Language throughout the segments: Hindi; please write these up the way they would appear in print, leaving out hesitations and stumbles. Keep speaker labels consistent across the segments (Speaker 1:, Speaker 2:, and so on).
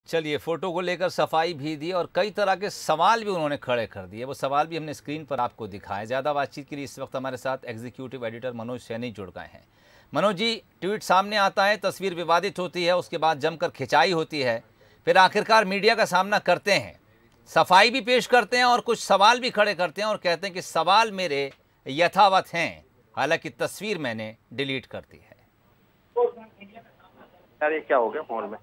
Speaker 1: चलिए, फोटो को लेकर सफाई भी दी और कई तरह के सवाल भी उन्होंने खड़े कर दिए। वो सवाल भी हमने स्क्रीन पर आपको दिखाए। ज़्यादा बातचीत के लिए इस वक्त हमारे साथ एग्जीक्यूटिव एडिटर मनोज सैनी जुड़ गए हैं। मनोज जी, ट्वीट सामने आता है, तस्वीर विवादित होती है, उसके बाद जमकर खिंचाई होती है, फिर आखिरकार मीडिया का सामना करते हैं, सफाई भी पेश करते हैं और कुछ सवाल भी खड़े करते हैं और कहते हैं कि सवाल मेरे यथावत हैं, हालांकि तस्वीर मैंने डिलीट कर दी है।
Speaker 2: यार ये क्या हो गया फोन में?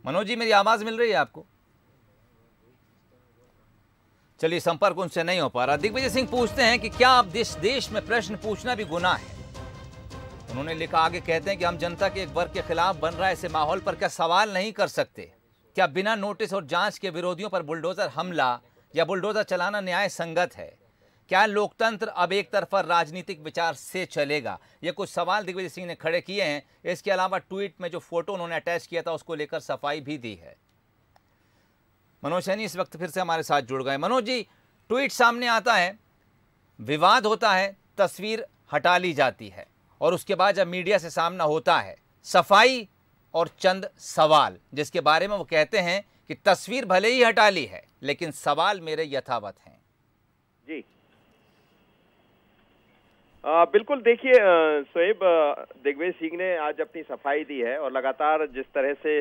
Speaker 1: मनोज जी, मेरी आवाज मिल रही है आपको? चलिए, संपर्क उनसे नहीं हो पा रहा। दिग्विजय सिंह पूछते हैं कि क्या अब देश में प्रश्न पूछना भी गुनाह है? उन्होंने लिखा, आगे कहते हैं कि हम जनता के एक वर्ग के खिलाफ बन रहा है ऐसे माहौल पर क्या सवाल नहीं कर सकते? क्या बिना नोटिस और जांच के विरोधियों पर बुलडोजर हमला या बुलडोजर चलाना न्याय संगत है? क्या लोकतंत्र अब एक तरफा राजनीतिक विचार से चलेगा? ये कुछ सवाल दिग्विजय सिंह ने खड़े किए हैं। इसके अलावा ट्वीट में जो फोटो उन्होंने अटैच किया था उसको लेकर सफाई भी दी है। मनोज सैनी इस वक्त फिर से हमारे साथ जुड़ गए। मनोज जी, ट्वीट सामने आता है, विवाद होता है, तस्वीर हटा ली जाती है और उसके बाद जब मीडिया से सामना होता है, सफाई और चंद सवाल जिसके बारे में वो कहते हैं कि तस्वीर भले ही हटा ली है लेकिन सवाल मेरे यथावत हैं।
Speaker 2: जी बिल्कुल, देखिए शोएब, दिग्विजय सिंह ने आज अपनी सफाई दी है और लगातार जिस तरह से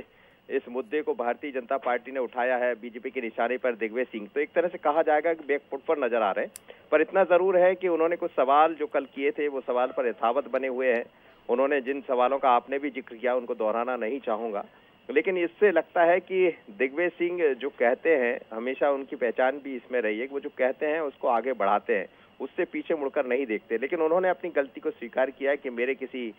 Speaker 2: इस मुद्दे को भारतीय जनता पार्टी ने उठाया है बीजेपी के निशाने पर दिग्विजय सिंह, तो एक तरह से कहा जाएगा कि बैकफुट पर नजर आ रहे हैं। पर इतना जरूर है कि उन्होंने कुछ सवाल जो कल किए थे वो सवाल पर यथावत बने हुए हैं। उन्होंने जिन सवालों का आपने भी जिक्र किया उनको दोहराना नहीं चाहूंगा, लेकिन इससे लगता है कि दिग्विजय सिंह जो कहते हैं, हमेशा उनकी पहचान भी इसमें रही है कि वो जो कहते हैं उसको आगे बढ़ाते हैं, उससे पीछे मुड़कर नहीं देखते। लेकिन उन्होंने अपनी गलती को स्वीकार किया कि मेरे किसी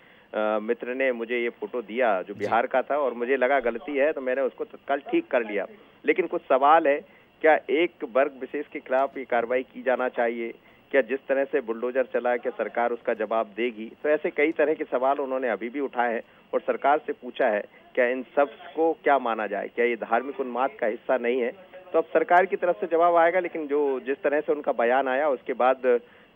Speaker 2: मित्र ने मुझे ये फोटो दिया जो बिहार का था और मुझे लगा गलती है तो मैंने उसको तत्काल ठीक कर लिया। लेकिन कुछ सवाल है, क्या एक वर्ग विशेष के खिलाफ ये कार्रवाई की जाना चाहिए? क्या जिस तरह से बुलडोजर चला, क्या सरकार उसका जवाब देगी? तो ऐसे कई तरह के सवाल उन्होंने अभी भी उठाए हैं और सरकार से पूछा है क्या इन सब को क्या माना जाए, क्या ये धार्मिक उन्माद का हिस्सा नहीं है? तो अब सरकार की तरफ से जवाब आएगा। लेकिन जो जिस तरह से उनका बयान आया उसके बाद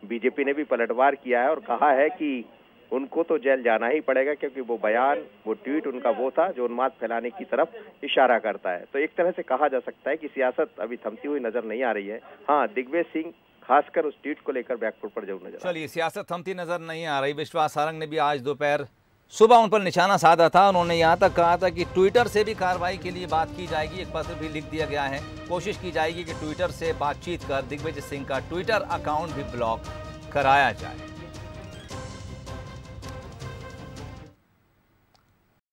Speaker 2: बीजेपी ने भी पलटवार किया है और कहा है कि उनको तो जेल जाना ही पड़ेगा, क्योंकि वो बयान, वो ट्वीट उनका वो था जो उन्माद फैलाने की तरफ इशारा करता है। तो एक तरह से कहा जा सकता है कि सियासत अभी थमती हुई नजर नहीं आ रही है। हाँ, दिग्विजय सिंह खासकर उस ट्वीट को लेकर बैकफुट पर जरूर नजर।
Speaker 1: चलिए, सियासत थमती नजर नहीं आ रही। विश्वास सारंग ने भी आज दोपहर सुबह उन पर निशाना साधा था। उन्होंने यहाँ तक कहा था कि ट्विटर से भी कार्रवाई के लिए बात की जाएगी। एक पत्र भी लिख दिया गया है, कोशिश की जाएगी कि ट्विटर से बातचीत कर दिग्विजय सिंह का ट्विटर अकाउंट भी ब्लॉक कराया जाए।